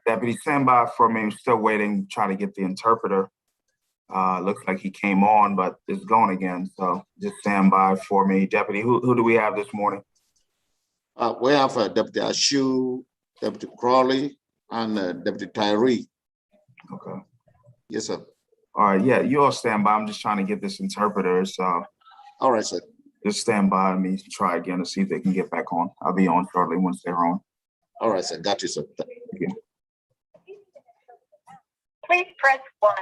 Deputy, stand by for me. I'm still waiting, trying to get the interpreter. Looks like he came on, but it's going again. So just stand by for me. Deputy, who do we have this morning? We have Deputy Ashu, Deputy Crawley, and Deputy Tyree. Okay. Yes, sir. All right. Yeah, you all stand by. I'm just trying to get this interpreter. So. All right, sir. Just stand by me to try again to see if they can get back on. I'll be on shortly once they're on. All right, sir. Got you, sir. Okay. Please press 1.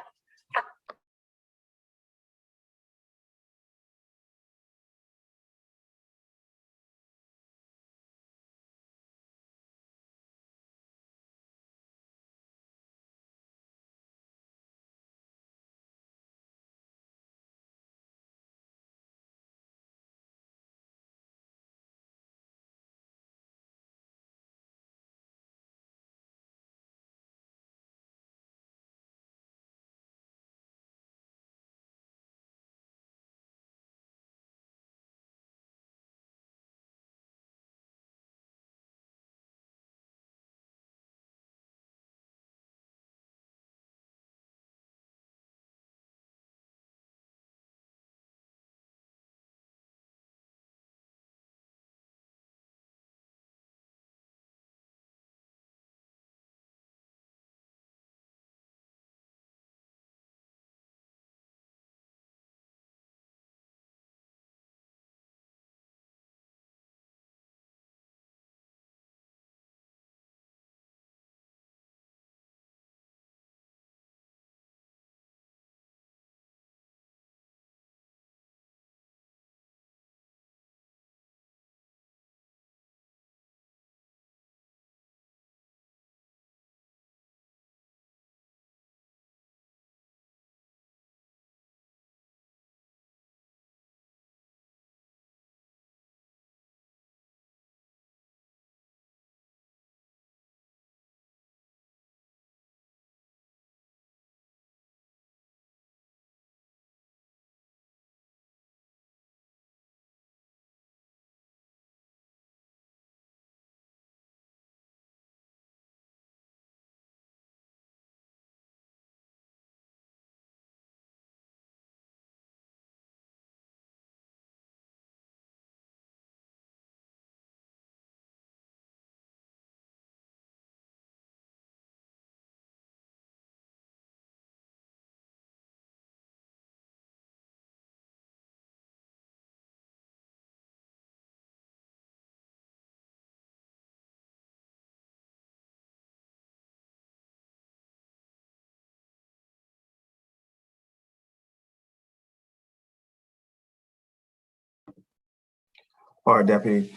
All right, Deputy.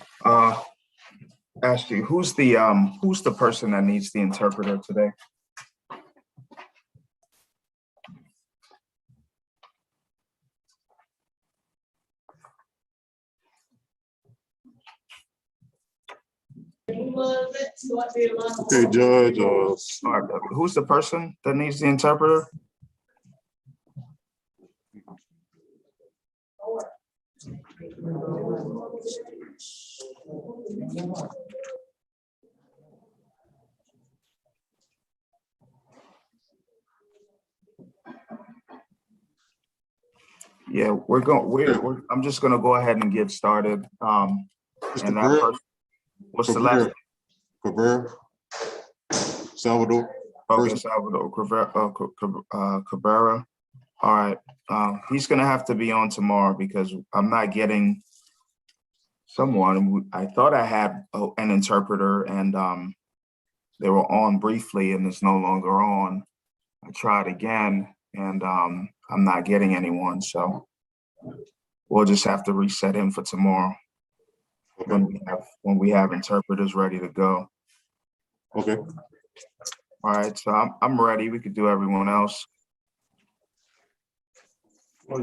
Ashley, who's the person that needs the interpreter today? Okay, Judge. All right, Deputy. Who's the person that needs the interpreter? Yeah, I'm just gonna go ahead and get started. And that person, what's the last name? Cabrera. Salvador. Okay, Salvador Cabrera. All right. He's gonna have to be on tomorrow because I'm not getting someone. I thought I had an interpreter, and they were on briefly, and it's no longer on. I tried again, and I'm not getting anyone. So we'll just have to reset him for tomorrow. Okay. When we have interpreters ready to go. Okay. All right, so I'm ready. We could do everyone else. Which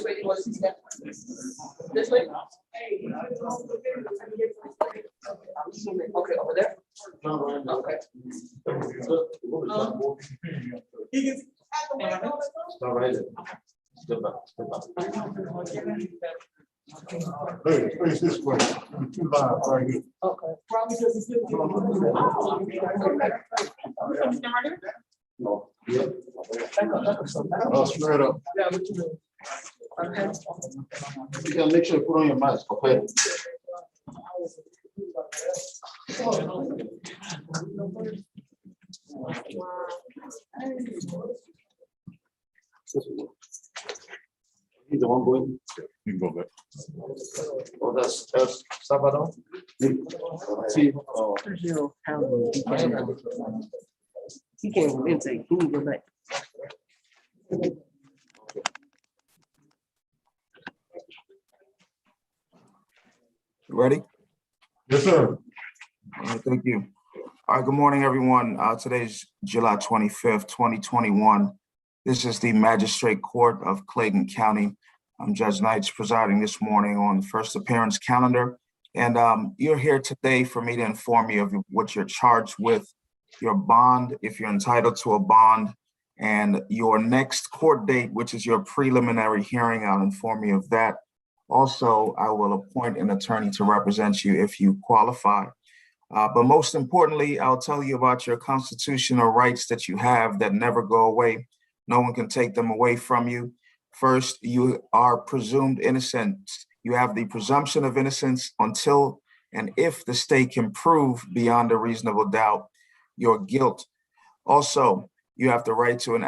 way do you want to step? This way? Okay, over there? Okay. He can have the mic on. Face this way. Two lines right here. Okay. Probably because he's still. Straight up. Yeah, what you mean? Okay. You can make sure you put on your mask, okay? He's the one going. You can go back. Oh, that's Sabado. See, oh, He can't go intake. He can go back. Ready? Yes, sir. All right, thank you. All right, good morning, everyone. Today's July 25th, 2021. This is the Magistrate Court of Clayton County. I'm Judge Knights presiding this morning on the first appearance calendar. And you're here today for me to inform you of what you're charged with, your bond, if you're entitled to a bond, and your next court date, which is your preliminary hearing. I'll inform you of that. Also, I will appoint an attorney to represent you if you qualify. But most importantly, I'll tell you about your constitutional rights that you have that never go away. No one can take them away from you. First, you are presumed innocent. You have the presumption of innocence until and if the state can prove beyond a reasonable doubt your guilt. Also, you have the right to an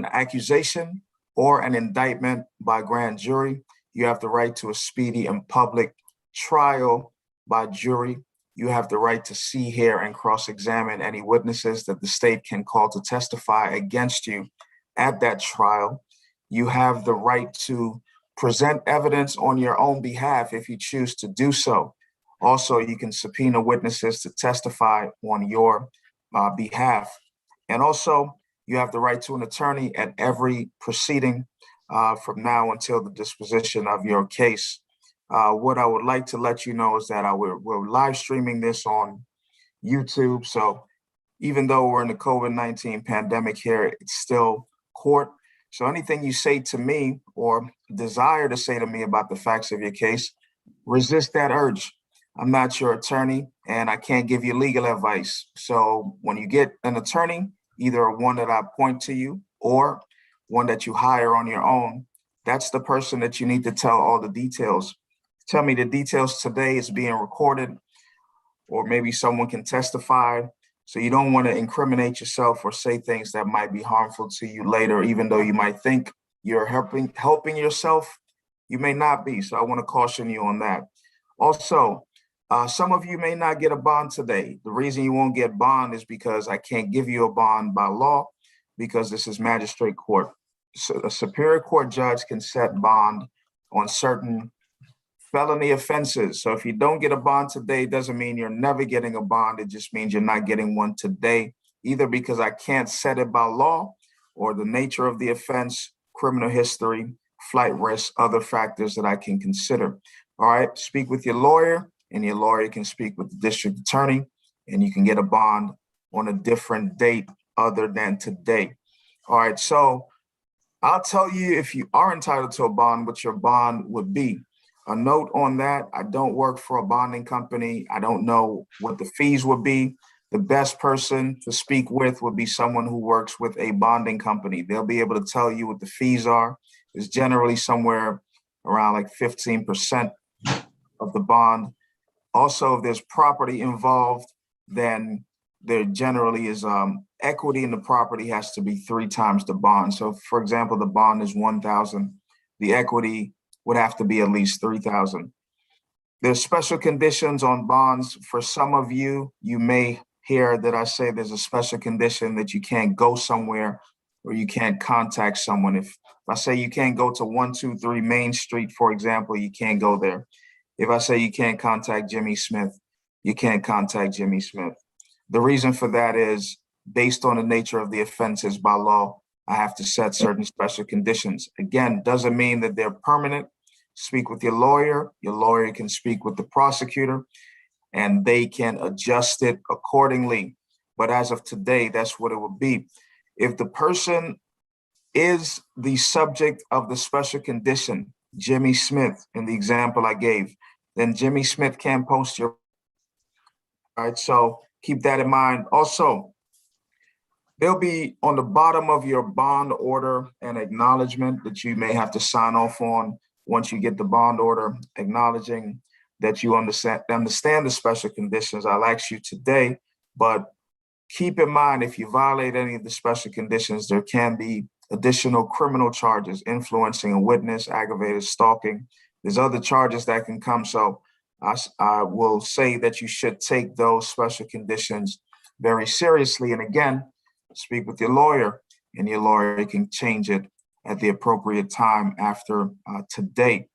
accusation or an indictment by grand jury. You have the right to a speedy and public trial by jury. You have the right to see, hear, and cross-examine any witnesses that the state can call to testify against you at that trial. You have the right to present evidence on your own behalf if you choose to do so. Also, you can subpoena witnesses to testify on your behalf. And also, you have the right to an attorney at every proceeding from now until the disposition of your case. What I would like to let you know is that we're live streaming this on YouTube. So even though we're in the COVID-19 pandemic here, it's still court. So anything you say to me or desire to say to me about the facts of your case, resist that urge. I'm not your attorney and I can't give you legal advice. So when you get an attorney, either one that I point to you or one that you hire on your own, that's the person that you need to tell all the details. Tell me the details today is being recorded, or maybe someone can testify. So you don't want to incriminate yourself or say things that might be harmful to you later, even though you might think you're helping yourself, you may not be. So I want to caution you on that. Also, some of you may not get a bond today. The reason you won't get bond is because I can't give you a bond by law, because this is magistrate court. So a superior court judge can set bond on certain felony offenses. So if you don't get a bond today, it doesn't mean you're never getting a bond. It just means you're not getting one today, either because I can't set it by law or the nature of the offense, criminal history, flight risk, other factors that I can consider. All right, speak with your lawyer and your lawyer can speak with the district attorney and you can get a bond on a different date other than today. All right, so I'll tell you if you are entitled to a bond, what your bond would be. A note on that, I don't work for a bonding company. I don't know what the fees would be. The best person to speak with would be someone who works with a bonding company. They'll be able to tell you what the fees are. It's generally somewhere around like 15% of the bond. Also, if there's property involved, then there generally is equity in the property has to be 3 times the bond. So for example, the bond is 1,000. The equity would have to be at least 3,000. There's special conditions on bonds. For some of you, you may hear that I say there's a special condition that you can't go somewhere or you can't contact someone. If I say you can't go to 123 Main Street, for example, you can't go there. If I say you can't contact Jimmy Smith, you can't contact Jimmy Smith. The reason for that is based on the nature of the offenses by law, I have to set certain special conditions. Again, doesn't mean that they're permanent. Speak with your lawyer. Your lawyer can speak with the prosecutor. and they can adjust it accordingly. But as of today, that's what it would be. If the person is the subject of the special condition, Jimmy Smith, in the example I gave, then Jimmy Smith can post your. All right, so keep that in mind. Also, there'll be on the bottom of your bond order an acknowledgement that you may have to sign off on once you get the bond order, acknowledging that you understand the special conditions. I'll ask you today, but keep in mind, if you violate any of the special conditions, there can be additional criminal charges, influencing a witness, aggravated stalking. There's other charges that can come. So I will say that you should take those special conditions very seriously. And again, speak with your lawyer, and your lawyer can change it at the appropriate time after today.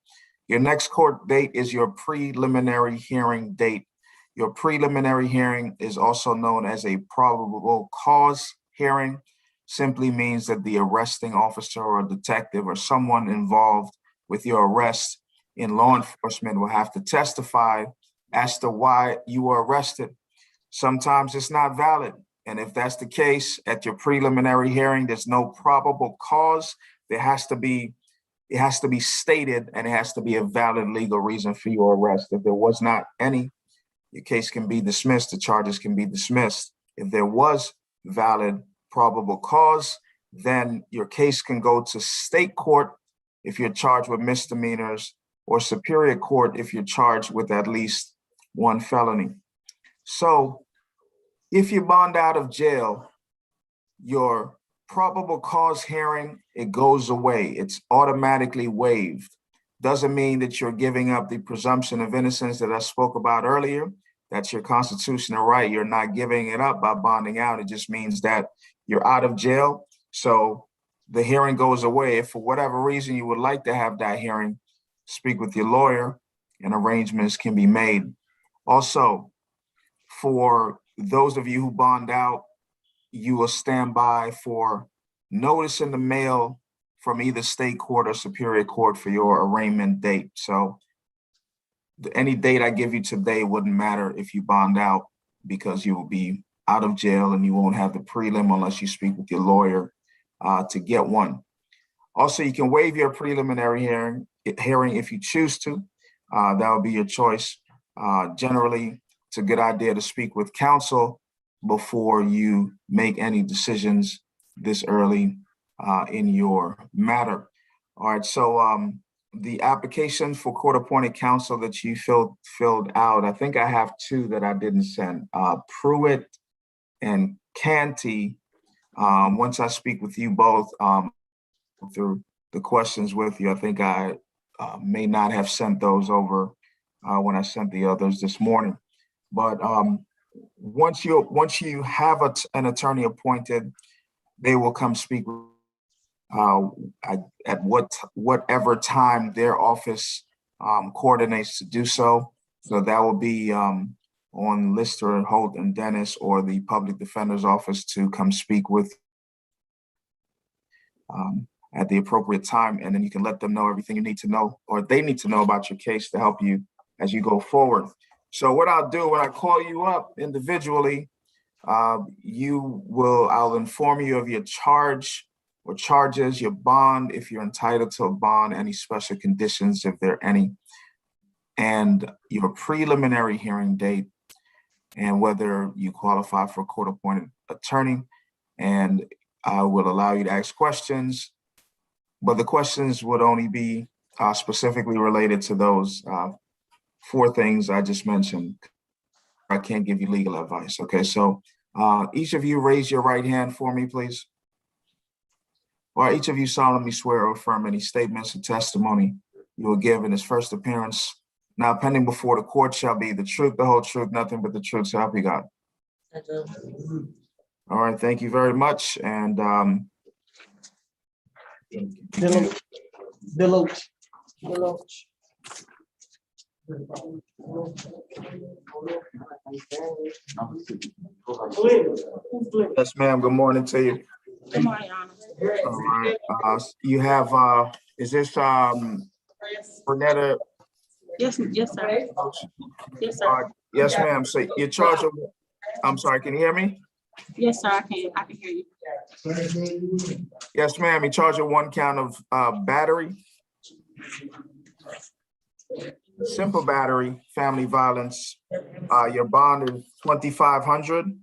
Your next court date is your preliminary hearing date. Your preliminary hearing is also known as a probable cause hearing. Simply means that the arresting officer or detective or someone involved with your arrest in law enforcement will have to testify as to why you were arrested. Sometimes it's not valid. And if that's the case, at your preliminary hearing, there's no probable cause. It has to be stated, and it has to be a valid legal reason for your arrest. If there was not any, your case can be dismissed, the charges can be dismissed. If there was valid probable cause, then your case can go to state court if you're charged with misdemeanors, or superior court if you're charged with at least one felony. So if you bond out of jail, your probable cause hearing, it goes away. It's automatically waived. Doesn't mean that you're giving up the presumption of innocence that I spoke about earlier. That's your constitutional right. You're not giving it up by bonding out. It just means that you're out of jail. So the hearing goes away. If for whatever reason you would like to have that hearing, speak with your lawyer and arrangements can be made. Also, for those of you who bond out, you will stand by for notice in the mail from either state court or superior court for your arraignment date. So any date I give you today wouldn't matter if you bond out, because you will be out of jail and you won't have the prelim unless you speak with your lawyer to get one. Also, you can waive your preliminary hearing if you choose to. That would be your choice. Generally, it's a good idea to speak with counsel before you make any decisions this early in your matter. All right, so the application for court-appointed counsel that you filled out, I think I have two that I didn't send. Pruitt and Canty. Once I speak with you both through the questions with you, I think I may not have sent those over when I sent the others this morning. But once you have an attorney appointed, they will come speak at whatever time their office coordinates to do so. So that will be on Lister, Holt, and Dennis, or the public defender's office to come speak with at the appropriate time. And then you can let them know everything you need to know, or they need to know about your case to help you as you go forward. So what I'll do when I call you up individually, I'll inform you of your charge or charges, your bond, if you're entitled to a bond, any special conditions, if there are any, and your preliminary hearing date, and whether you qualify for a court-appointed attorney. And I will allow you to ask questions, but the questions would only be specifically related to those 4 things I just mentioned. I can't give you legal advice. Okay, so each of you raise your right hand for me, please. Or each of you solemnly swear or affirm any statements or testimony you will give in his first appearance, now pending before the court, shall be the truth, the whole truth, nothing but the truth, so help you God. All right, thank you very much. And Deloach. yes, ma'am, good morning to you. Good morning, Your Honor. All right, you have, is this Bernetta? Yes, sir. Yes, sir. Yes, ma'am. So you're charged with, I'm sorry, can you hear me? Yes, sir, I can hear you. Yes, ma'am. You're charged with 1 count of battery. Simple battery, family violence. Your bond is $2,500.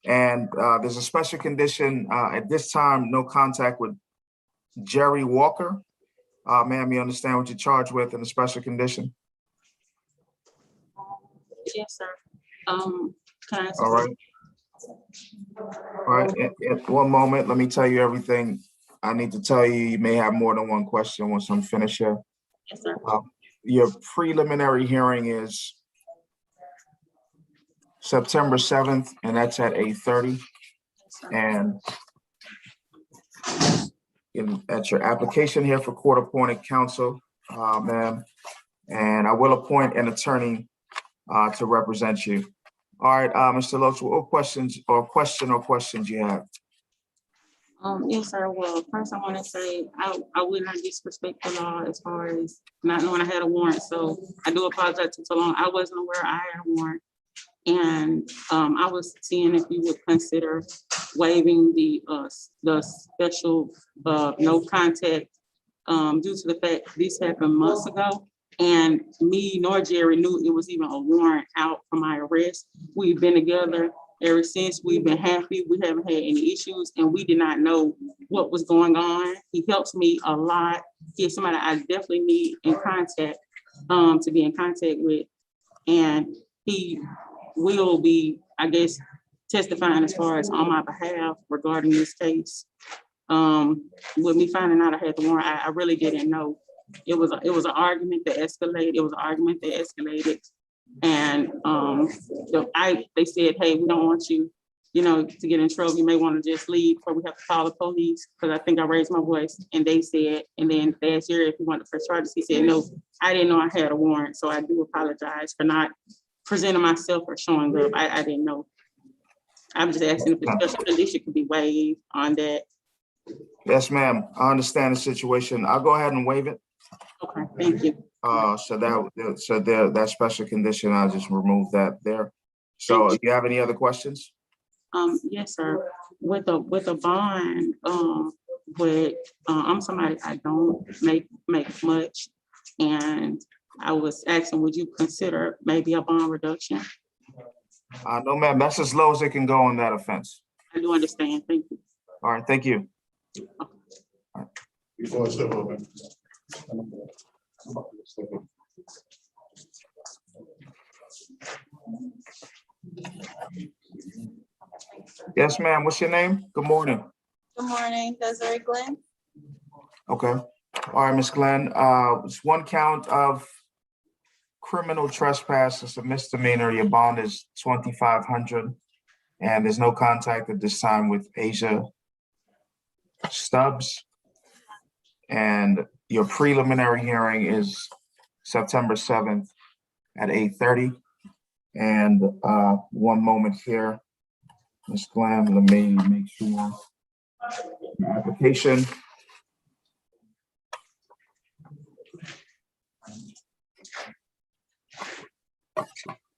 And there's a special condition at this time, no contact with Jerry Walker. Ma'am, you understand what you're charged with in the special condition? Yes, sir. Can I ask? All right. All right, one moment, let me tell you everything I need to tell you. You may have more than one question once I'm finished here. Yes, sir. Your preliminary hearing is September 7th, and that's at 8:30. And that's your application here for court-appointed counsel, ma'am. And I will appoint an attorney to represent you. All right, Mr. Loach, what questions you have? Yes, sir. Well, first I want to say I would not disrespect the law as far as not knowing I had a warrant. So I do apologize to so long. I wasn't aware I had a warrant. And I was seeing if you would consider waiving the special no contact due to the fact this happened months ago. And me nor Jerry knew it was even a warrant out for my arrest. We've been together ever since. We've been happy. We haven't had any issues, and we did not know what was going on. He helps me a lot. He's somebody I definitely need in contact to be in contact with. And he will be, I guess, testifying as far as on my behalf regarding this case. With me finding out I had the warrant, I really didn't know. It was an argument that escalated. And they said, hey, we don't want you, to get in trouble. You may want to just leave before we have to call the police, because I think I raised my voice. And they said, and then they asked Jerry if he wanted to press charges. He said, no, I didn't know I had a warrant. So I do apologize for not presenting myself or showing up. I didn't know. I'm just asking if the special condition could be waived on that. Yes, ma'am. I understand the situation. I'll go ahead and waive it. Okay, thank you. So that special condition, I'll just remove that there. So do you have any other questions? Yes, sir. With a bond, I'm somebody I don't make much, and I was asking, would you consider maybe a bond reduction? No, ma'am. That's as low as it can go on that offense. I do understand. Thank you. All right. Thank you. Before I step over. Yes, ma'am. What's your name? Good morning. Good morning, Desiree Glenn. Okay. All right, Ms. Glenn. It's 1 count of criminal trespass. It's a misdemeanor. Your bond is $2,500, and there's no contact at this time with Asia Stubbs. And your preliminary hearing is September 7th at 8:30. And 1 moment here, Ms. Glenn, let me make sure. Application.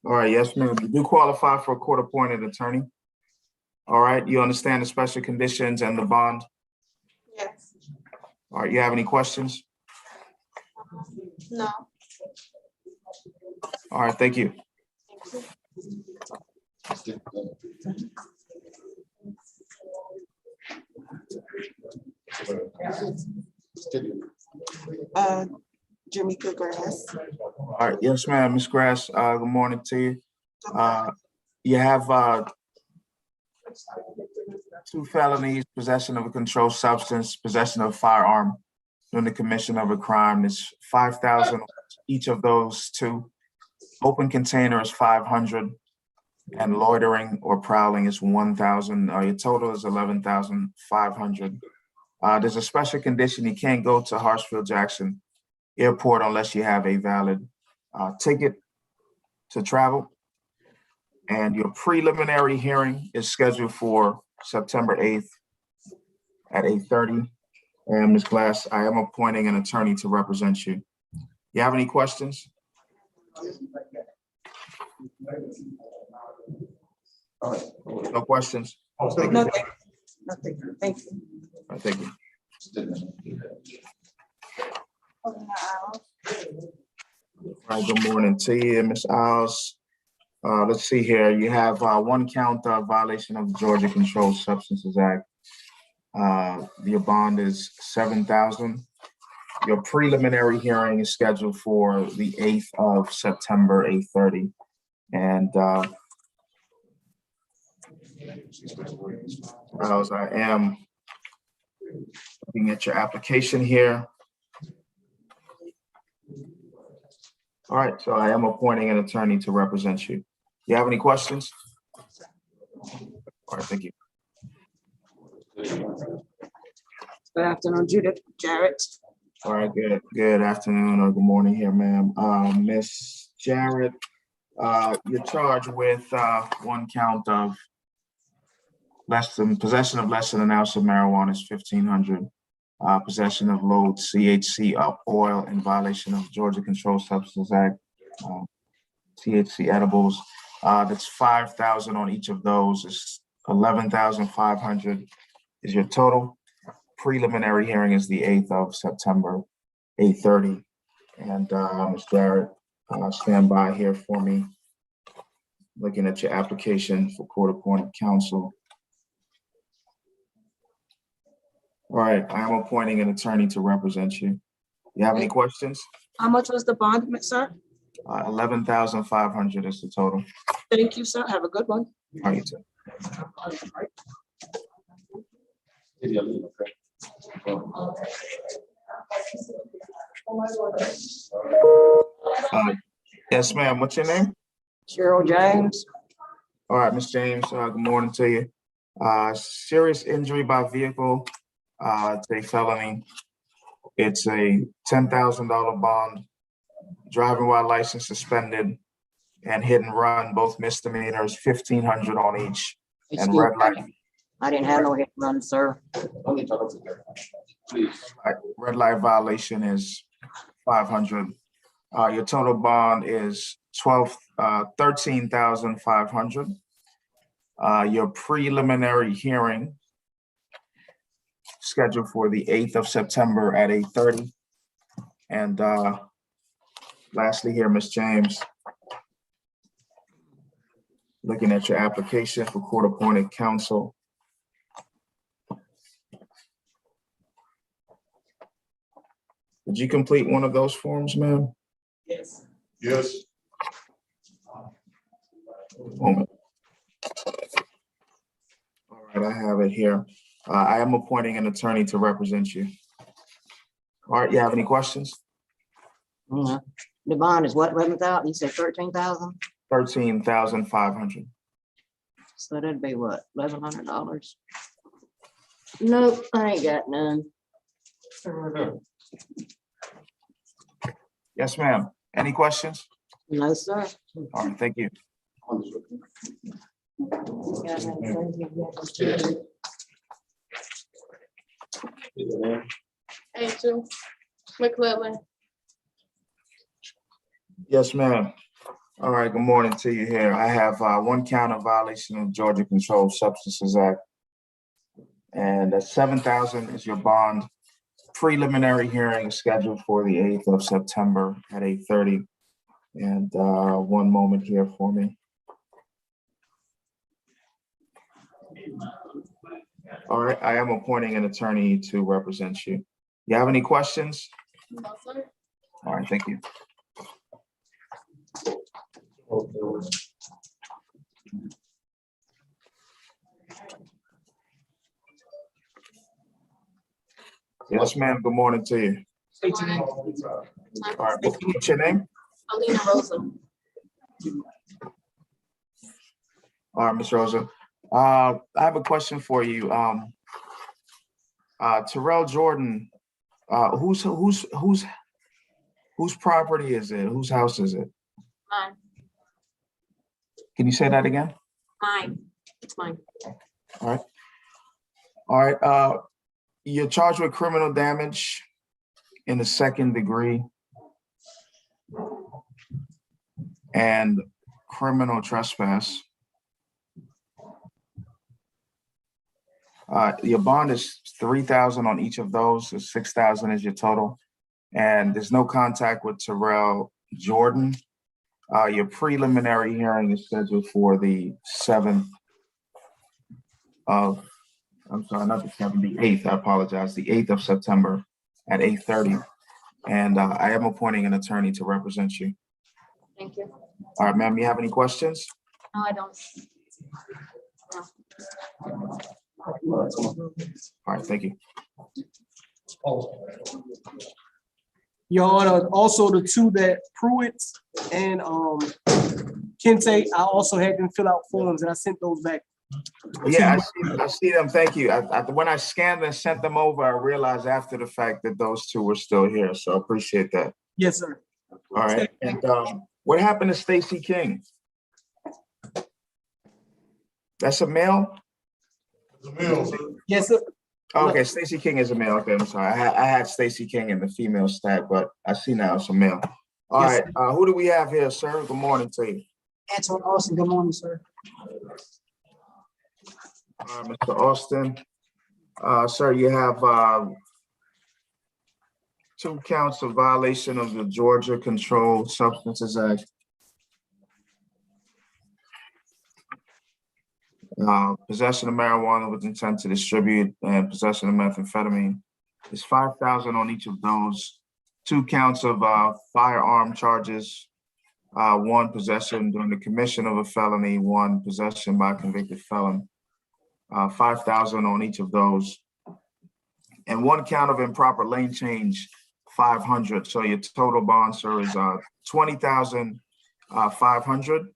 All right, yes, ma'am. You do qualify for a court-appointed attorney. All right, you understand the special conditions and the bond? Yes. All right, you have any questions? No. All right, thank you. Jamaica Grass. All right, yes, ma'am, Ms. Grass, good morning to you. You have 2 felonies, possession of a controlled substance, possession of a firearm during the commission of a crime. It's 5,000 each of those 2. Open container is 500, and loitering or prowling is 1,000. Your total is 11,500. There's a special condition. You can't go to Hartsfield-Jackson Airport unless you have a valid ticket to travel. And your preliminary hearing is scheduled for September 8th at 8:30. And Ms. Glass, I am appointing an attorney to represent you. You have any questions? No questions? Oh, thank you. Nothing. Nothing. Thank you. All right, thank you. All right, good morning to you, Ms. Isles. Let's see here. You have one count of violation of the Georgia Controlled Substances Act. Your bond is $7,000. Your preliminary hearing is scheduled for the 8th of September, 8:30. And Isles, I am looking at your application here. All right, so I am appointing an attorney to represent you. You have any questions? All right, thank you. Good afternoon, Judith Jarrett. All right, good afternoon or good morning here, ma'am. Miss Jarrett, you're charged with one count of possession of less than an ounce of marijuana is 1,500. Possession of low THC oil in violation of Georgia Controlled Substances Act. THC edibles. That's 5,000 on each of those. Is 11,500 is your total. Preliminary hearing is the 8th of September, 8:30. And Ms. Jarrett, stand by here for me. Looking at your application for court-appointed counsel. All right, I am appointing an attorney to represent you. You have any questions? How much was the bond, sir? 11,500 is the total. Thank you, sir. Have a good one. All right, you too. Yes, ma'am. What's your name? Cheryl James. All right, Ms. James, good morning to you. Serious injury by vehicle, it's a felony. It's a $10,000 bond, driving while license suspended, and hit and run, both misdemeanors, 1,500 on each. And Excuse red light, me. I didn't have no hit and run, sir. red light violation is 500. Your total bond is 13,500. Your preliminary hearing scheduled for the 8th of September at 8:30. And lastly here, Ms. James, looking at your application for court-appointed counsel. Did you complete one of those forms, ma'am? Yes. Yes. Moment. All right, I have it here. I am appointing an attorney to represent you. All right, you have any questions? The bond is what, 11,000? You said 13,000? 13,500. So that'd be what, $1,100? Nope, I ain't got none. Yes, ma'am. Any questions? No, sir. All right, thank you. Angel McClellan. Yes, ma'am. All right, good morning to you here. I have one count of violation of Georgia Controlled Substances Act. And 7,000 is your bond. Preliminary hearing is scheduled for the 8th of September at 8:30. And one moment here for me. All right, I am appointing an attorney to represent you. You have any questions? No, sir. All right, thank you. Yes, ma'am. Good morning to you. All right, what's your name? Alina Rosa. All right, Ms. Rosa. I have a question for you. Terrell Jordan, whose property is it? Whose house is it? Mine. Can you say that again? Mine. It's mine. All right. All right. You're charged with criminal damage in the 2nd degree and criminal trespass. Your bond is 3,000 on each of those, so 6,000 is your total. And there's no contact with Terrell Jordan. Your preliminary hearing is scheduled for the 7th of, I'm sorry, not the 7th, the 8th, I apologize, the 8th of September at 8:30. And I am appointing an attorney to represent you. Thank you. All right, ma'am, you have any questions? No, I don't. All right, thank you. Your Honor, also the two that Pruitt and Kente, I also had them fill out forms and I sent those back. Yeah, I see them. Thank you. When I scanned and sent them over, I realized after the fact that those two were still here. So I appreciate that. Yes, sir. All right. And what happened to Stacy King? That's a male? Yes, sir. Okay, Stacy King is a male. Okay, I'm sorry. I had Stacy King in the female stack, but I see now it's a male. All Yes, right. Who do we have here, sir? Good morning to you. Antoine Austin, good morning, sir. Mr. Austin. Sir, you have 2 counts of violation of the Georgia Controlled Substances Act. Possession of marijuana with intent to distribute and possession of methamphetamine is 5,000 on each of those. 2 counts of firearm charges, 1 possession during the commission of a felony, 1 possession by a convicted felon. 5,000 on each of those. And 1 count of improper lane change, 500. So your total bond, sir, is 20,500.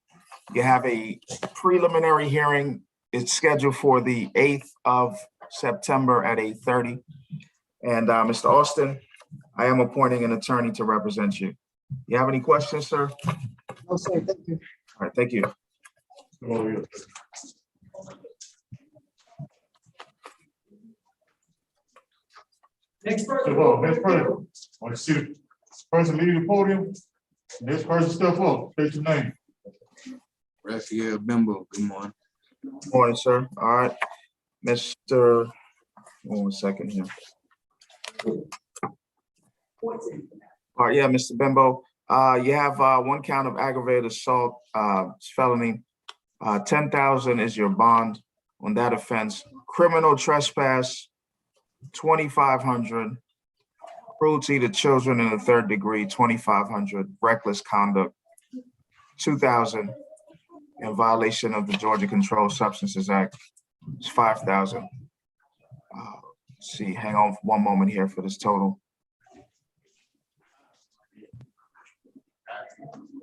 You have a preliminary hearing. It's scheduled for the 8th of September at 8:30. And Mr. Austin, I am appointing an attorney to represent you. You have any questions, sir? No, sir, thank you. All right, thank you. Next person. Next person. Want to see the person leaving the podium? Next person step up, state your name. Raphael Bimbo, good morning. Morning, sir. All right, Mr. 1 second here. All right, yeah, Mr. Bimbo, you have 1 count of aggravated assault, felony. 10,000 is your bond on that offense. Criminal trespass, 2,500. Cruelty to children in the 3rd degree, 2,500. Reckless conduct, 2,000. In violation of the Georgia Controlled Substances Act, it's 5,000. Let's see, hang on 1 moment here for this total.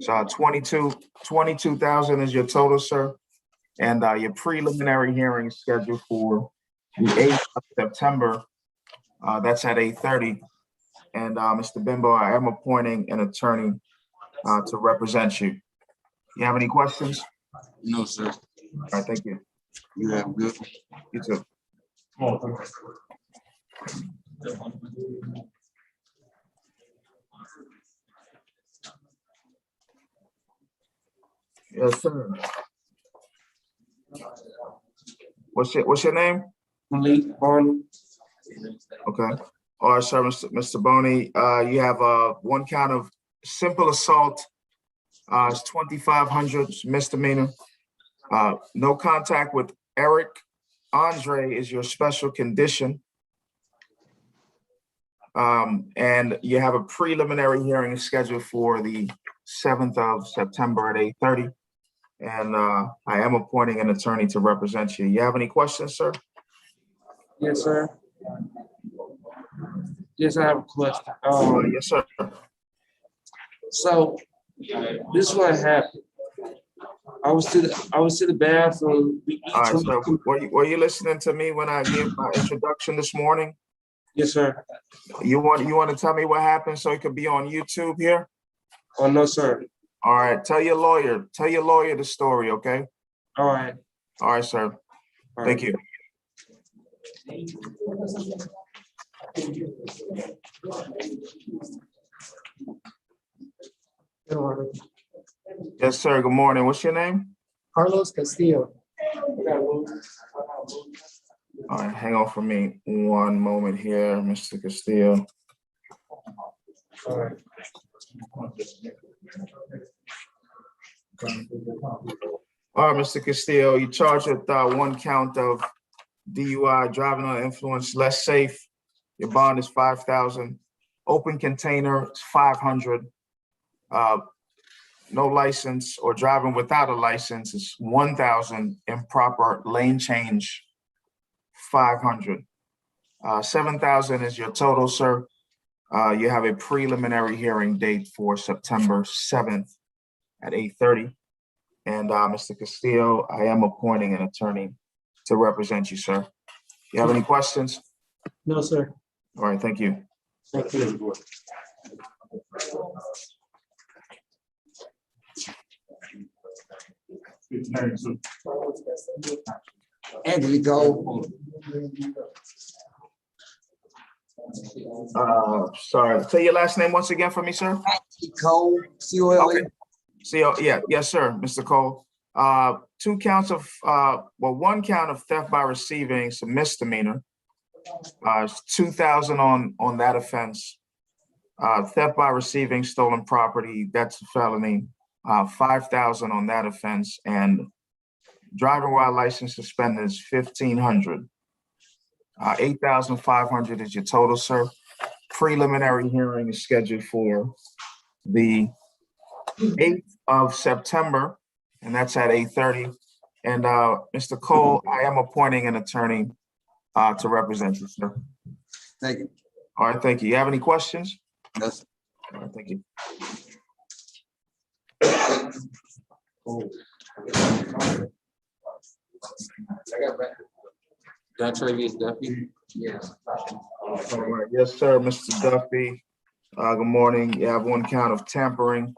So 22,000 is your total, sir. And your preliminary hearing is scheduled for the 8th of September. That's at 8:30. And Mr. Bimbo, I am appointing an attorney to represent you. You have any questions? No, sir. All right, thank you. You have good. You too. Come on. Yes, sir. What's your name? Malik Barney. Okay. All right, sir, Mr. Boney, you have 1 count of simple assault. It's 2,500 misdemeanor. No contact with Eric Andre is your special condition. And you have a preliminary hearing scheduled for the 7th of September at 8:30. And I am appointing an attorney to represent you. You have any questions, sir? Yes, sir. Yes, I have a question. Yes, sir. So this is what happened. I was to the bathroom. All right, so were you listening to me when I gave my introduction this morning? Yes, sir. You want to tell me what happened so it could be on YouTube here? Oh, no, sir. All right, tell your lawyer the story, okay? All right. All right, sir. All Thank you. Yes, sir. Good morning. What's your name? Carlos Castillo. All right, hang on for me one moment here, Mr. Castillo. All right. All right, Mr. Castillo, you charged with one count of DUI, driving under influence, less safe. Your bond is 5,000. Open container is 500. No license or driving without a license is 1,000. Improper lane change, 500. 7,000 is your total, sir. You have a preliminary hearing date for September 7th at 8:30. And Mr. Castillo, I am appointing an attorney to represent you, sir. You have any questions? No, sir. All right, thank you. Thank you. Anthony Cole. Sorry, say your last name once again for me, sir. Cole, C-O-L-E. Okay. Yeah, yes, sir, Mr. Cole. 2 counts of, well, 1 count of theft by receiving, it's a misdemeanor. It's 2,000 on that offense. Theft by receiving stolen property, that's a felony. 5,000 on that offense, and driving while license suspended is 1,500. 8,500 is your total, sir. Preliminary hearing is scheduled for the 8th of September, and that's at 8:30. And Mr. Cole, I am appointing an attorney to represent you, sir. Thank you. All right, thank you. You have any questions? Yes. All right, thank you. Travis Duffy. Yes. All right, yes, sir, Mr. Duffy. Good morning. You have 1 count of tampering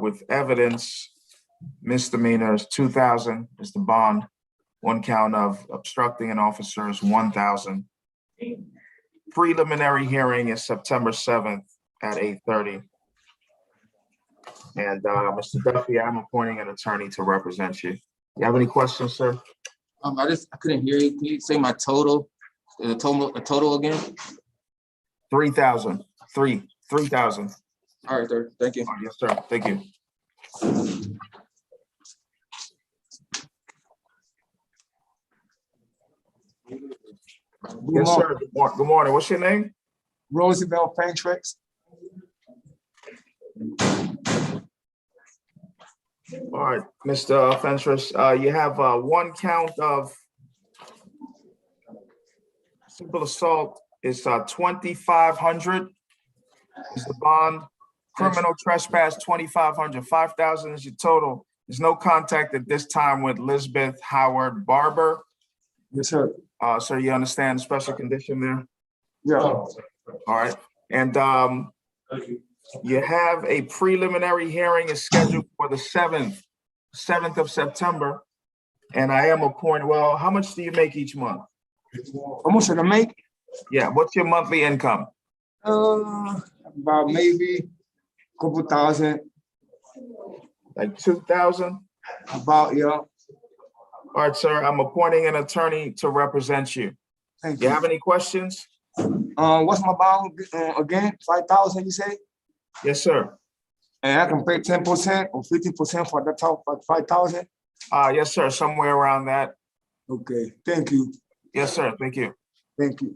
with evidence. Misdemeanor is 2,000 is the bond. 1 count of obstructing an officer is 1,000. Preliminary hearing is September 7th at 8:30. And Mr. Duffy, I'm appointing an attorney to represent you. You have any questions, sir? I couldn't hear you. Can you say my total? The total again? 3,000. 3,000. All right, sir. Thank you. Yes, sir. Thank you. Yes, sir. Good morning. What's your name? Roosevelt Fantrix. All right, Mr. Fentress, you have 1 count of simple assault is 2,500 is the bond. Criminal trespass, 2,500. 5,000 is your total. There's no contact at this time with Lisbeth Howard Barber. Yes, sir. Sir, you understand the special condition there? Yeah. All right, and you have a preliminary hearing is scheduled for the 7th of September. And I am appointed, well, how much do you make each month? How much should I make? Yeah, what's your monthly income? About maybe a couple thousand. Like 2,000? About, yeah. All right, sir, I'm appointing an attorney to represent you. Thank You you. have any questions? What's my bond again? 5,000, you say? Yes, sir. And I can pay 10% or 50% for that top, like 5,000? Yes, sir, somewhere around that. Okay, thank you. Yes, sir, thank you. Thank you.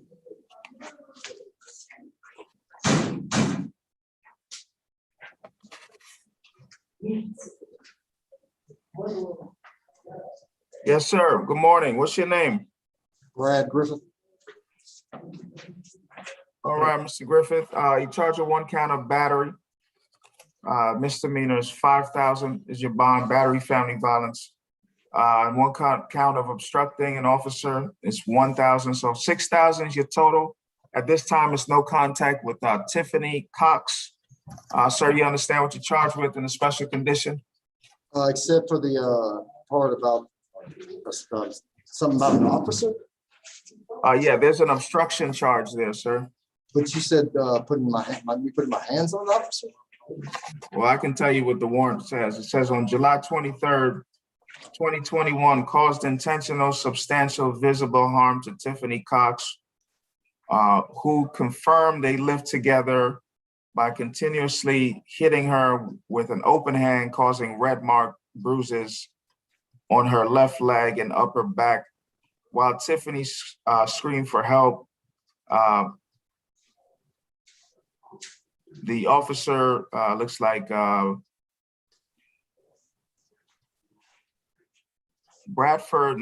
Yes, sir, good morning. What's your name? Brad Griffith. All right, Mr. Griffith, you charge with 1 count of battery. Misdemeanor is 5,000 is your bond, battery, family violence. And 1 count of obstructing an officer is 1,000, so 6,000 is your total. At this time, it's no contact with Tiffany Cox. Sir, you understand what you're charged with in the special condition? Except for the part about something about an officer, Yeah, there's an obstruction charge there, sir. but you said putting my hands on an officer? Well, I can tell you what the warrant says. It says on July 23rd, 2021, caused intentional, substantial, visible harm to Tiffany Cox, who confirmed they lived together by continuously hitting her with an open hand, causing red mark bruises on her left leg and upper back. While Tiffany screamed for help, the officer looks like Bradford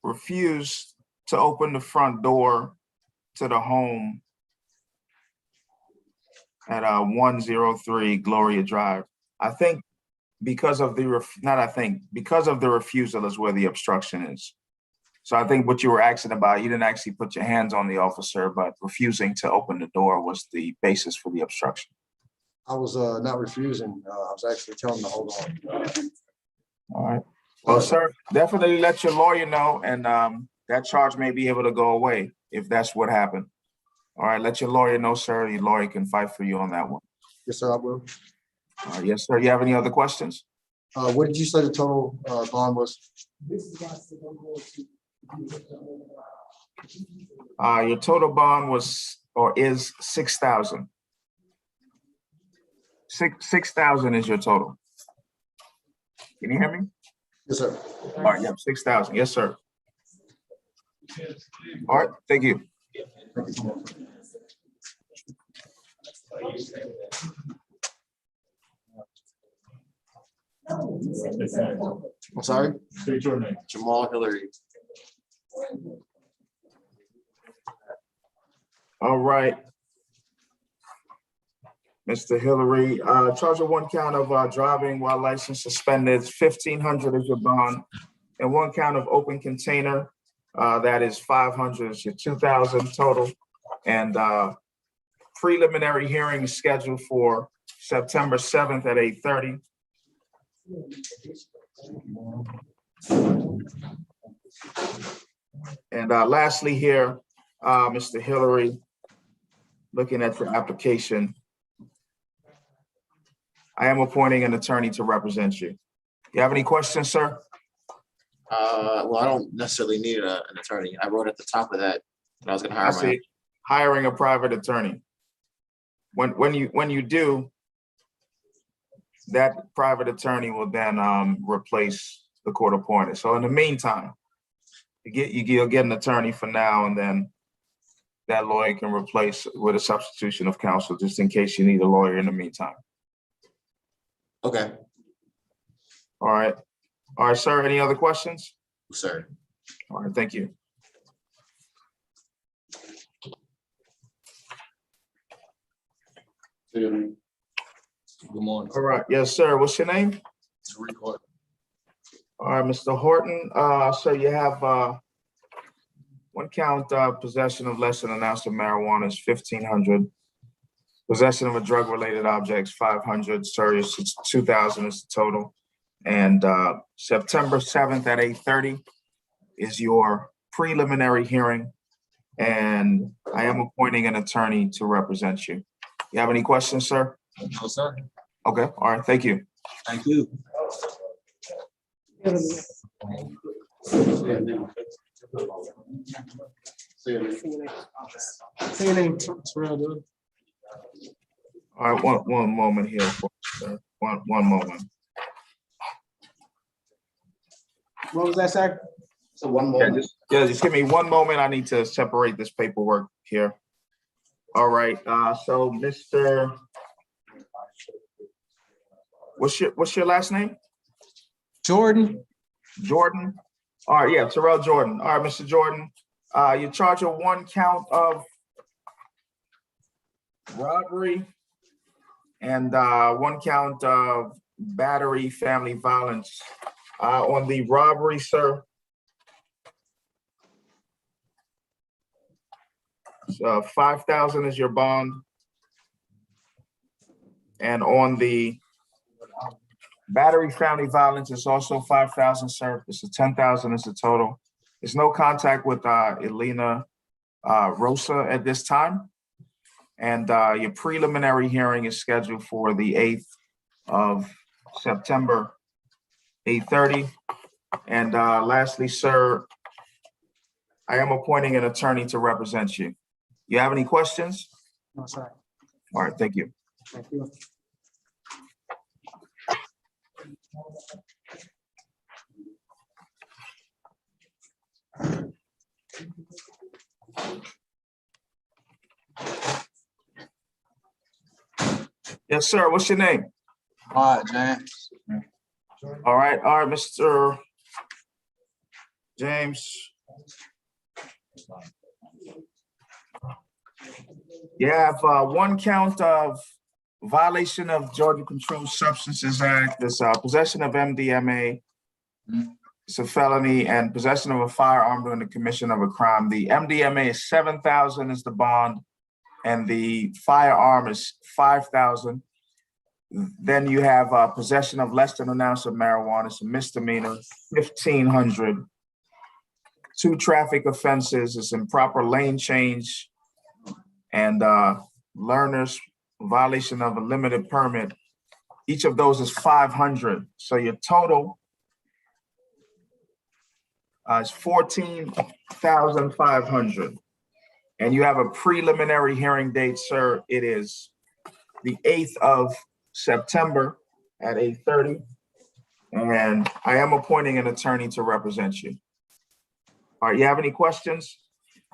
refused to open the front door to the home at 103 Gloria Drive. I think because of the, because of the refusal is where the obstruction is. So I think what you were asking about, you didn't actually put your hands on the officer, but refusing to open the door was the basis for the obstruction. I was not refusing. I was actually telling them to hold on. All right. Well, sir, definitely let your lawyer know, and that charge may be able to go away if that's what happened. All right, let your lawyer know, sir. Your lawyer can fight for you on that one. Yes, sir, I will. Yes, sir. You have any other questions? What did you say the total bond was? Your total bond was or is 6,000. 6,000 is your total. Can you hear me? Yes, sir. All right, yeah, 6,000. Yes, sir. All right, thank you. I'm sorry? State your name. Jamal Hillary. All right. Mr. Hillary, charge of one count of driving while license suspended, 1,500 is your bond, and one count of open container, that is 500 is your 2,000 total. And preliminary hearing is scheduled for September 7th at 8:30. And lastly here, Mr. Hillary, looking at your application, I am appointing an attorney to represent you. You have any questions, sir? Well, I don't necessarily need an attorney. I wrote at the top of that I was gonna hire I my. see. Hiring a private attorney. When you do, that private attorney will then replace the court appointed. So in the meantime, you'll get an attorney for now, and then that lawyer can replace with a substitution of counsel, just in case you need a lawyer in the meantime. Okay, All right. All right, sir. Any other questions? sir. All right, thank you. Good morning. All right. Yes, sir. What's your name? All right, Mr. Horton. So you have one count, possession of less than an ounce of marijuana is 1,500. Possession of a drug-related object is 500. Sir, it's 2,000 is the total. And September 7th at 8:30 is your preliminary hearing. And I am appointing an attorney to represent you. You have any questions, sir? No, sir. Okay. All right. Thank you. Thank you. Say your name. Terrell, dude. All right. One moment here, sir. One moment. What was that, sir? So one Yeah, more. just give me one moment. I need to separate this paperwork here. All right. So Mr. What's your last name? Jordan. Jordan. All right. Yeah, Terrell Jordan. All right, Mr. Jordan. You're charged with one count of robbery and one count of battery, family violence. On the robbery, sir, 5,000 is your bond. And on the battery, family violence is also 5,000, sir. It's a 10,000 is the total. There's no contact with Elena Rosa at this time. And your preliminary hearing is scheduled for the 8th of September, 8:30. And lastly, sir, I am appointing an attorney to represent you. You have any questions? No, sir. All right, thank you. Thank you. Yes, sir. What's your name? All right, James. All right, Mr. James. You have one count of violation of Georgia Controlled Substances Act. This possession of MDMA. It's a felony, and possession of a firearm during the commission of a crime. The MDMA is $7,000 is the bond, and the firearm is $5,000. Then you have possession of less than an ounce of marijuana. It's a misdemeanor, $1,500. 2 traffic offenses is improper lane change and learners violation of a limited permit. Each of those is $500. So your total is $14,500. And you have a preliminary hearing date, sir. It is the 8th of September at 8:30. And I am appointing an attorney to represent you. All right, you have any questions,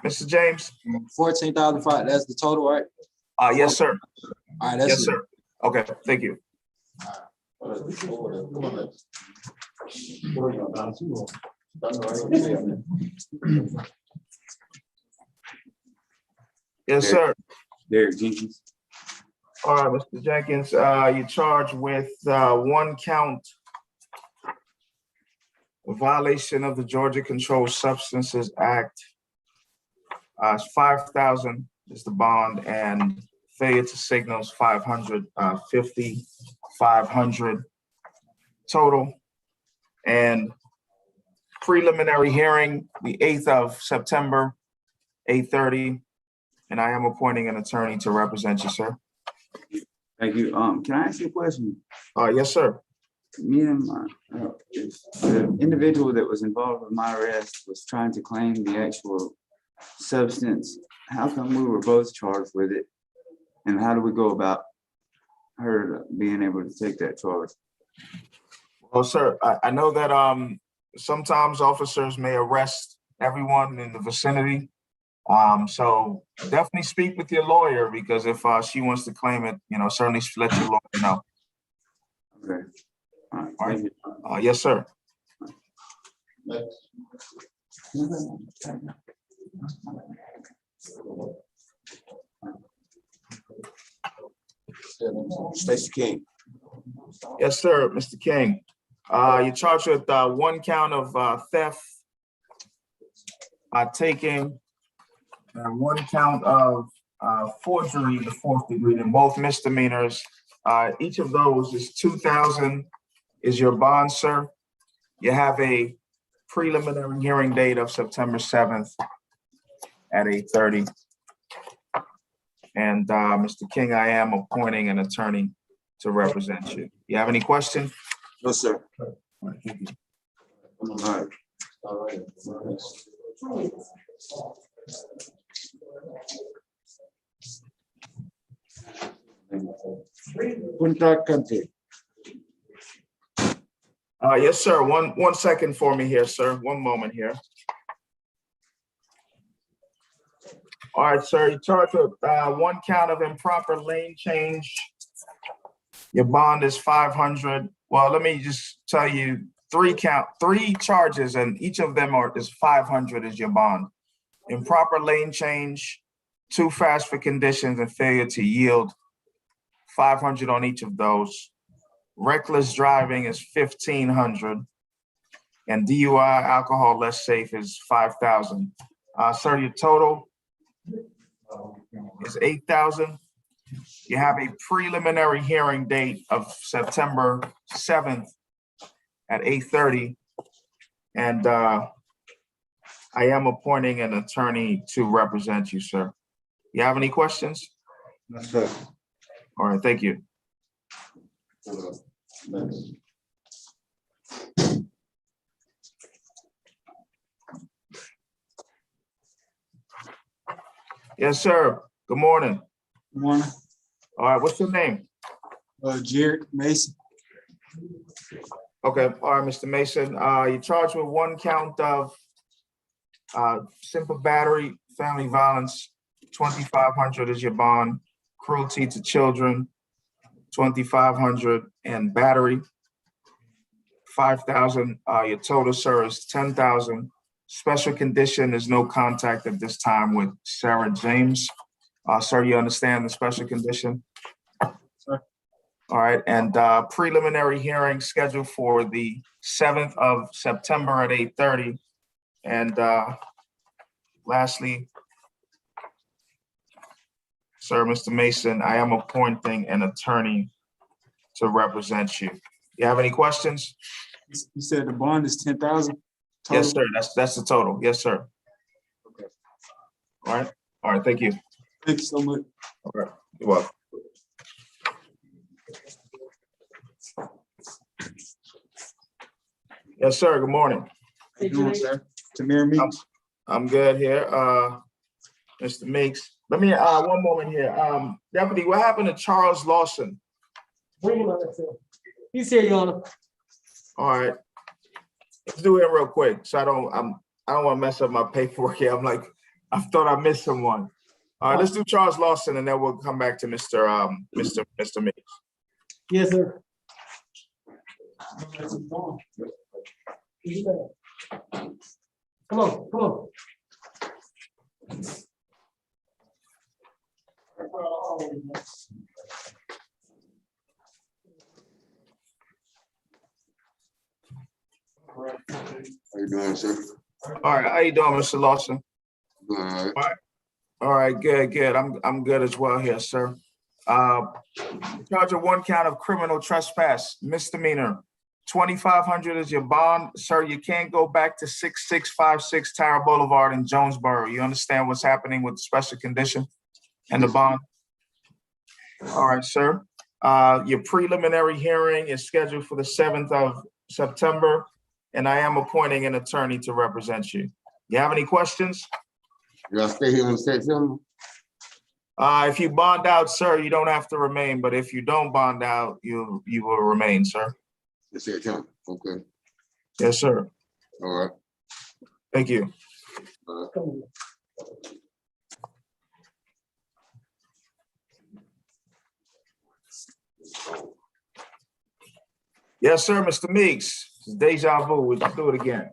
Mr. James? 14,005, that's the total, right? Yes, sir. All right, that's Yes, it. sir. Okay, thank you. Yes, sir. Derek Jenkins. All right, Mr. Jenkins, you're charged with one count violation of the Georgia Controlled Substances Act. It's $5,000 is the bond, and failure to signal is $500, $5,500 total. And preliminary hearing, the 8th of September, 8:30. And I am appointing an attorney to represent you, sir. Thank you. Can I ask you a question? Yes, sir. Me and the individual that was involved with my arrest was trying to claim the actual substance. How come we were both charged with it? And how do we go about her being able to take that charge? Well, sir, I know that sometimes officers may arrest everyone in the vicinity. So definitely speak with your lawyer, because if she wants to claim it, certainly let your lawyer know. Okay. All right. All right. Thank you. Yes, sir. Stacey King. Yes, sir, Mr. King. You're charged with one count of theft, taking, and one count of forgery in the 4th degree. They're both misdemeanors. Each of those is $2,000 is your bond, sir. You have a preliminary hearing date of September 7th at 8:30. And Mr. King, I am appointing an attorney to represent you. You have any questions? No, sir. All right, thank you. All right. Punta Country. Yes, sir. One second for me here, sir. One moment here. All right, sir. You're charged with one count of improper lane change. Your bond is $500. Well, let me just tell you, three charges, and each of them is $500 is your bond. Improper lane change, too fast for conditions, and failure to yield, $500 on each of those. Reckless driving is $1,500, and DUI, alcohol less safe, is $5,000. Sir, your total is $8,000. You have a preliminary hearing date of September 7th at 8:30, and I am appointing an attorney to represent you, sir. You have any questions? Yes, sir. All right, thank you. Yes, sir. Good morning. Morning, All right, what's your name? Jared Mason. Okay, all right, Mr. Mason, you're charged with one count of simple battery, family violence, 2,500 is your bond, cruelty to children, 2,500, and battery, 5,000. Your total, sir, is 10,000. Special condition is no contact at this time with Sarah James. Sir, you understand the special condition? Sir. All right, and preliminary hearing scheduled for the 7th of September at 8:30. And lastly, sir, Mr. Mason, I am appointing an attorney to represent you. You have any questions? You said the bond is 10,000? Yes, sir, that's the total. Yes, sir. Okay. All right, thank you. Thank you so much. All right, you're welcome. Yes, sir, good morning. How you doing, sir? Tamir Meeks. I'm good here. Mr. Meeks, let me, one moment here. Deputy, what happened to Charles Lawson? Bring him on, sir. He's here, Your Honor. All right. Let's do it real quick. So I don't want to mess up my paperwork here. I thought I missed someone. All right, let's do Charles Lawson and then we'll come back to Mr. Meeks. Yes, sir. Come on, come on. How you doing, sir? All right, how you doing, Mr. Lawson? All right. All right, good. I'm good as well here, sir. Charge of one count of criminal trespass, misdemeanor. 2,500 is your bond. Sir, you can't go back to 6656 Tower Boulevard in Jonesboro. You understand what's happening with the special condition and the bond? All right, sir. Your preliminary hearing is scheduled for the 7th of September, and I am appointing an attorney to represent you. You have any questions? You gotta stay here and say something? If you bond out, sir, you don't have to remain, but if you don't bond out, you will remain, sir. You say something, okay, Yes, sir. all right. Thank you. Yes, sir, Mr. Meeks. It's deja vu. We can do it again.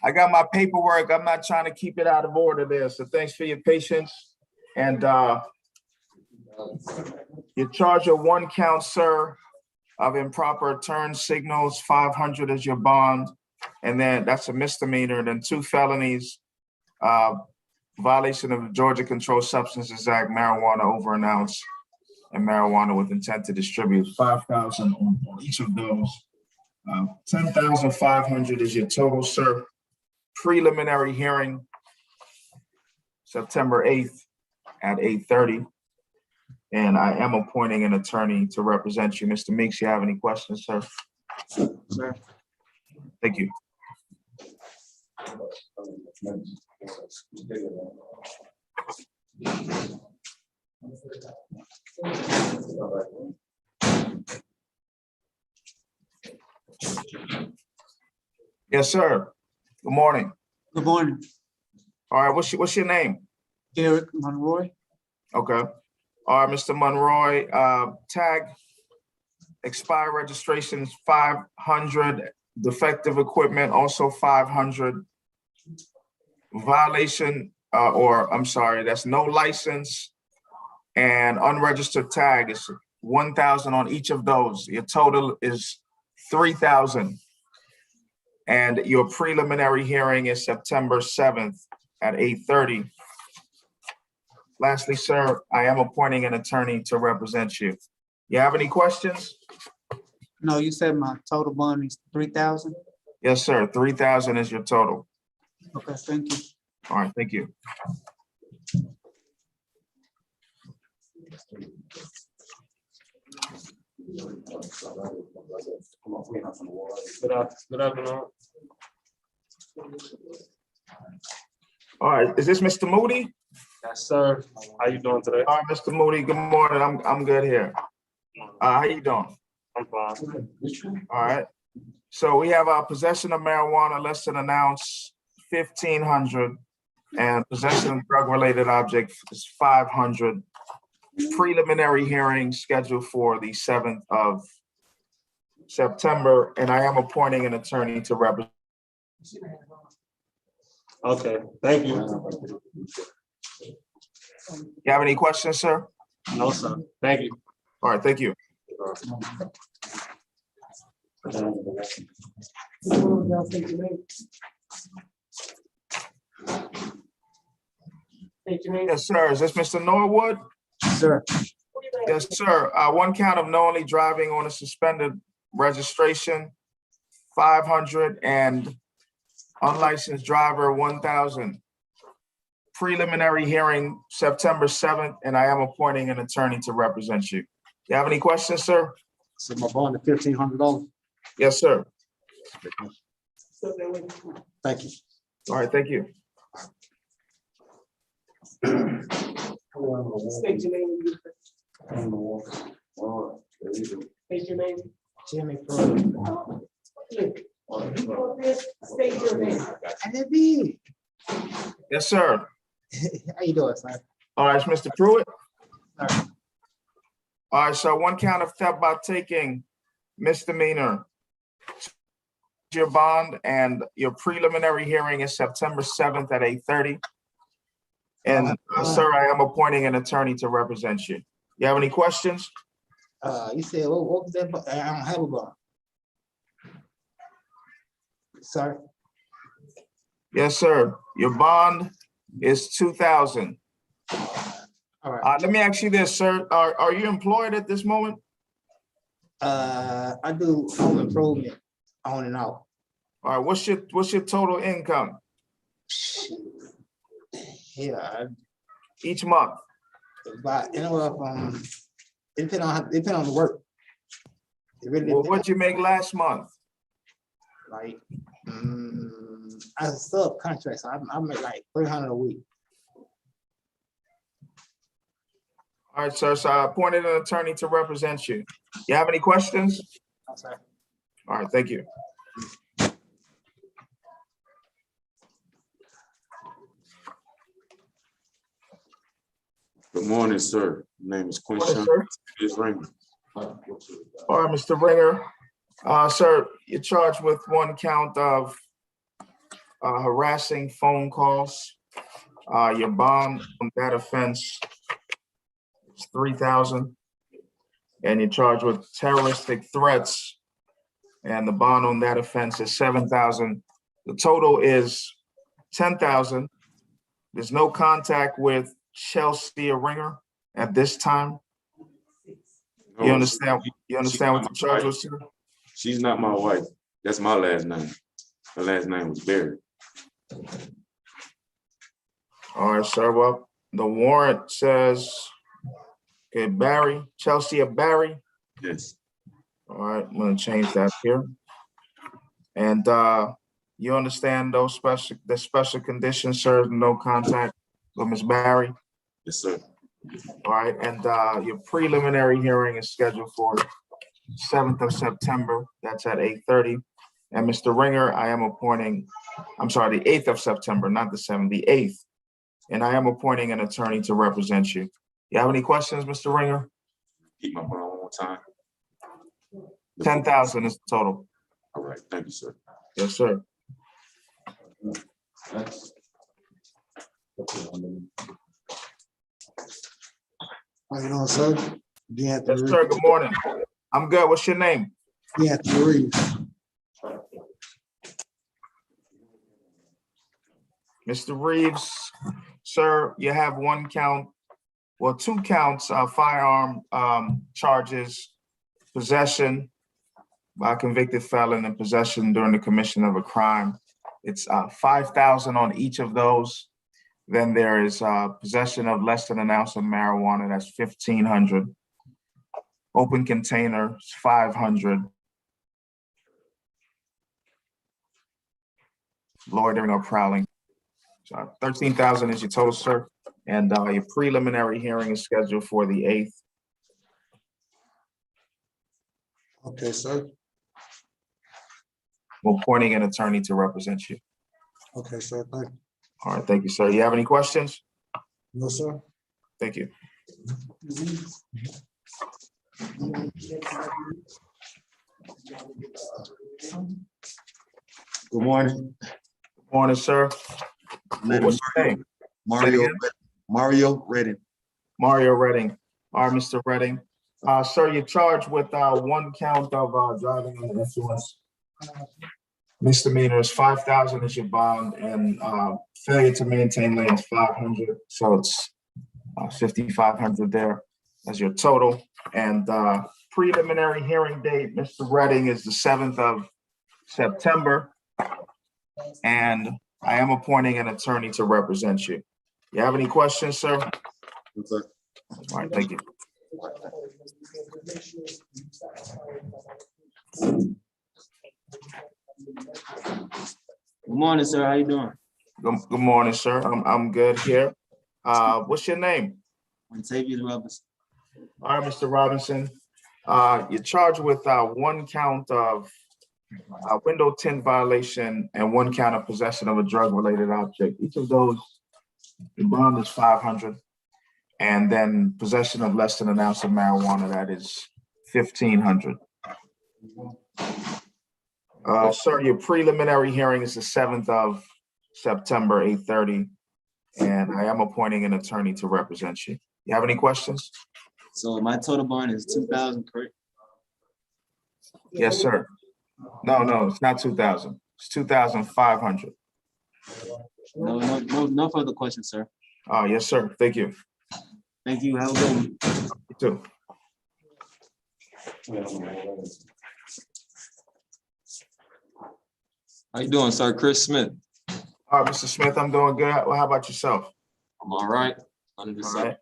I got my paperwork. I'm not trying to keep it out of order there. So thanks for your patience. And you're charged with one count, sir, of improper turn signals. 500 is your bond. And then that's a misdemeanor. And then 2 felonies, violation of the Georgia Controlled Substances Act, marijuana over an ounce, and marijuana with intent to distribute. 5,000 on each of those. 10,500 is your total, sir. Preliminary hearing, September 8th at 8:30. And I am appointing an attorney to represent you. Mr. Meeks, you have any questions, sir? Sir. Thank you. Yes, sir. Good morning. Good morning, All right, what's your name? Eric Monroy. Okay. All right, Mr. Monroy, tag expired registrations 500, defective equipment also 500. Violation, that's no license and unregistered tag is 1,000 on each of those. Your total is 3,000. And your preliminary hearing is September 7th at 8:30. Lastly, sir, I am appointing an attorney to represent you. You have any questions? No, you said my total bond is 3,000? Yes, sir. 3,000 is your total. Okay, thank you. All right, thank you. Good afternoon. All right, is this Mr. Moody? Yes, sir. How you doing today? All right, Mr. Moody, good morning. I'm good here. How you doing? I'm fine. All right. So we have our possession of marijuana listed announced 1,500 and possession of drug-related object is 500. Preliminary hearing scheduled for the 7th of September, and I am appointing an attorney to represent. Okay, thank you. You have any questions, sir? No, sir. Thank you. All right, thank you. Yes, sir. Is this Mr. Norwood? Sir. Yes, sir. One count of knowingly driving on a suspended registration, 500, and unlicensed driver, 1,000. Preliminary hearing September 7th, and I am appointing an attorney to represent you. You have any questions, sir? So my bond is $1,500. Yes, sir. Thank you. All right, thank you. State your name. State your name. Jimmy. State your name. Yes, sir. How you doing, sir? All right, Mr. Pruitt. All right, so one count of theft by taking, misdemeanor. Your bond and your preliminary hearing is September 7th at 8:30. And sir, I am appointing an attorney to represent you. You have any questions? You said, what was that? I don't have a bond. Sorry. Yes, sir. Your bond is 2,000. All right. Let me ask you this, sir. Are you employed at this moment? I do home improvement on and off. All right. What's your total income Yeah, each month? but anywhere from it depend on the work. It really Well, depend, what'd you make last month? like as a subcontract, so I make like 300 a week. All right, sir. So I appointed an attorney to represent you. You have any questions? I'm sorry. All right. Thank you. Good morning, sir. My name is Morning, Quincy. sir. It's Ring. All right, Mr. Ringer. Sir, you're charged with one count of harassing phone calls. Your bond on that offense is 3,000. And you're charged with terroristic threats. And the bond on that offense is 7,000. The total is 10,000. There's no contact with Chelsea Ringer at this time. You understand? You understand what the charge was, sir? She's not my wife. That's my last name. Her last name was Barry. All right, sir. Well, the warrant says, okay, Barry, Chelsea Barry. Yes. All right, I'm gonna change that here. And you understand those special conditions, sir, no contact with Ms. Barry? Yes, sir. All right, and your preliminary hearing is scheduled for 7th of September. That's at 8:30. And Mr. Ringer, I am appointing, I'm sorry, the 8th of September, not the 7th, the 8th. And I am appointing an attorney to represent you. You have any questions, Mr. Ringer? Keep my bond one more time. 10,000 is the total. All right. Thank you, sir. Yes, sir. How you doing, sir? Yes, sir. Good morning. I'm good. What's your name? Yeah, Reeves. Mr. Reeves, sir, you have one count, well, 2 counts of firearm charges, possession by a convicted felon and possession during the commission of a crime. It's 5,000 on each of those. Then there is possession of less than an ounce of marijuana, that's 1,500. Open container is 500. Loitering or prowling. So 13,000 is your total, sir. And your preliminary hearing is scheduled for the 8th. Okay, sir. We're appointing an attorney to represent you. Okay, sir. Thank you. All right, thank you, sir. You have any questions? No, sir. Thank you. Good morning. Morning, sir. What's your name? Mario, again? Mario Redding. Mario Redding. All right, Mr. Redding. Sir, you're charged with one count of driving under influence. Misdemeanor is 5,000 is your bond, and failure to maintain lane is 500. So it's 5,500 there as your total. And preliminary hearing date, Mr. Redding, is the 7th of September. And I am appointing an attorney to represent you. You have any questions, sir? Okay. All right, thank you. Good morning, sir. How you doing? Good morning, sir. I'm good here. What's your name? Xavier Robinson. All right, Mr. Robinson. You're charged with one count of window tint violation and one count of possession of a drug-related object. Each of those, the bond is 500, and then possession of less than an ounce of marijuana, that is 1,500. Sir, your preliminary hearing is the 7th of September, 8:30, and I am appointing an attorney to represent you. You have any questions? So my total bond is 2,000, correct? Yes, sir. No, it's not 2,000. It's 2,500. No further questions, sir. Yes, sir. Thank you. Thank you. Have a good one. You too. How you doing, sir? Chris Smith. All right, Mr. Smith, I'm doing good. Well, how about yourself? I'm all right. Under the All right.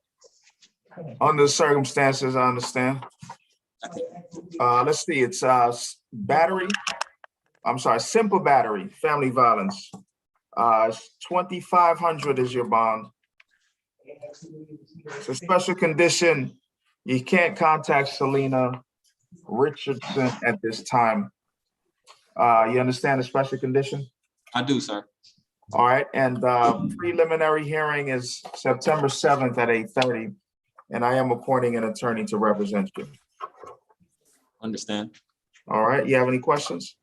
Under the circumstances, I understand. Let's see, it's battery. I'm sorry, simple battery, family violence. 2,500 is your bond. It's a special condition. You can't contact Selena Richardson at this time. You understand the special condition? I do, sir. All right, and preliminary hearing is September 7th at 8:30, and I am appointing an attorney to represent you. Understand. All right, you have any questions?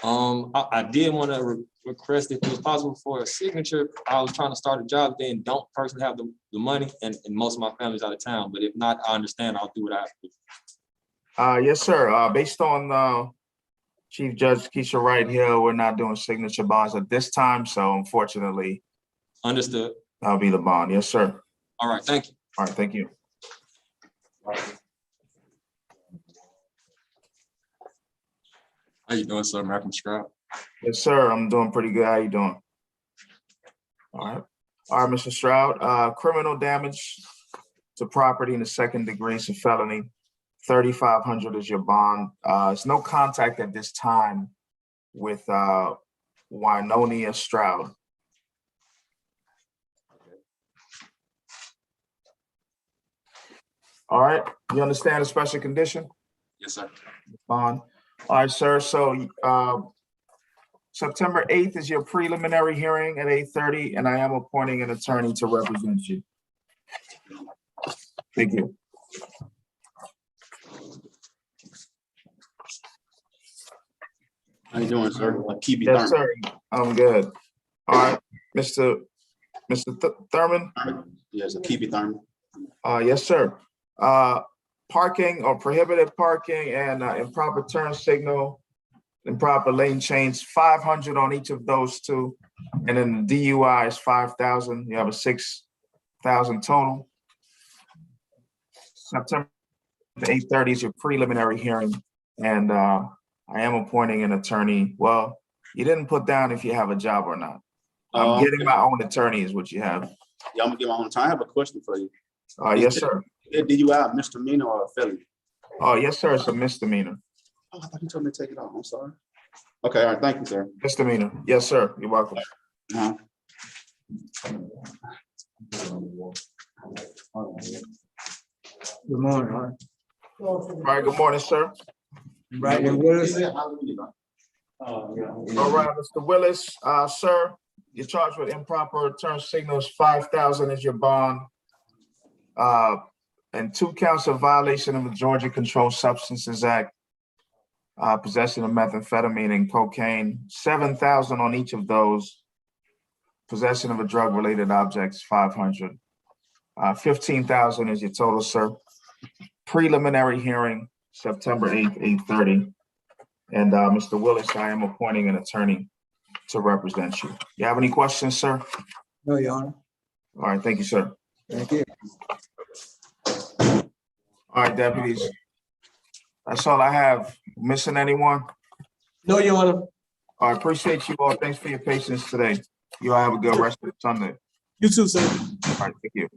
I did want to request if it was possible for a signature. I was trying to start a job, then don't personally have the money, and most of my family's out of town. But if not, I understand. I'll do what I have to do. Yes, sir. Based on Chief Judge Keisha Wright here, we're not doing signature bonds at this time, so unfortunately. Understood. That'll be the bond. Yes, sir. All right, thank you. All right, thank you. How you doing, sir? Malcolm Stroud. Yes, sir. I'm doing pretty good. How you doing? All right. All right, Mr. Stroud. Criminal damage to property in the second degree is a felony. 3,500 is your bond. There's no contact at this time with Wynonia Stroud. All right, you understand the special condition? Yes, sir. Bond. All right, sir. So September 8th is your preliminary hearing at 8:30, and I am appointing an attorney to represent you. Thank you. How you doing, sir? Keep Yes, sir. I'm good. All right, Mr. Thurman? Yes, keep it Thurman. Yes, sir. Parking or prohibited parking and improper turn signal, improper lane change, 500 on each of those two. And then the DUI is 5,000. You have a 6,000 total. September 8:30 is your preliminary hearing. And I am appointing an attorney. Well, You didn't put down if you have a job or not. I'm getting my own attorney is what you have. Yeah, I'm gonna get my own time. I have a question for you. Yes, sir. Did you have misdemeanor or a felony? Oh, yes, sir. It's a misdemeanor. Oh, I thought you told me to take it off. I'm sorry. Okay, all right, thank you, sir. Misdemeanor. Yes, sir. You're welcome. Uh-huh. Good morning. All right. All right, good morning, sir. Right, and Willis. All right, Mr. Willis, sir, you're charged with improper turn signals, 5,000 is your bond. And 2 counts of violation of the Georgia Controlled Substances Act, possession of methamphetamine and cocaine, 7,000 on each of those. Possession of a drug-related objects, 500. 15,000 is your total, sir. Preliminary hearing, September 8th, 8:30. And Mr. Willis, I am appointing an attorney to represent you. You have any questions, sir? No, Your Honor. All right, thank you, sir. Thank you. All right, deputies. That's all I have. Missing anyone? No, Your Honor. I appreciate you all. Thanks for your patience today. You all have a good rest of the Sunday. You too, sir. All right, thank you.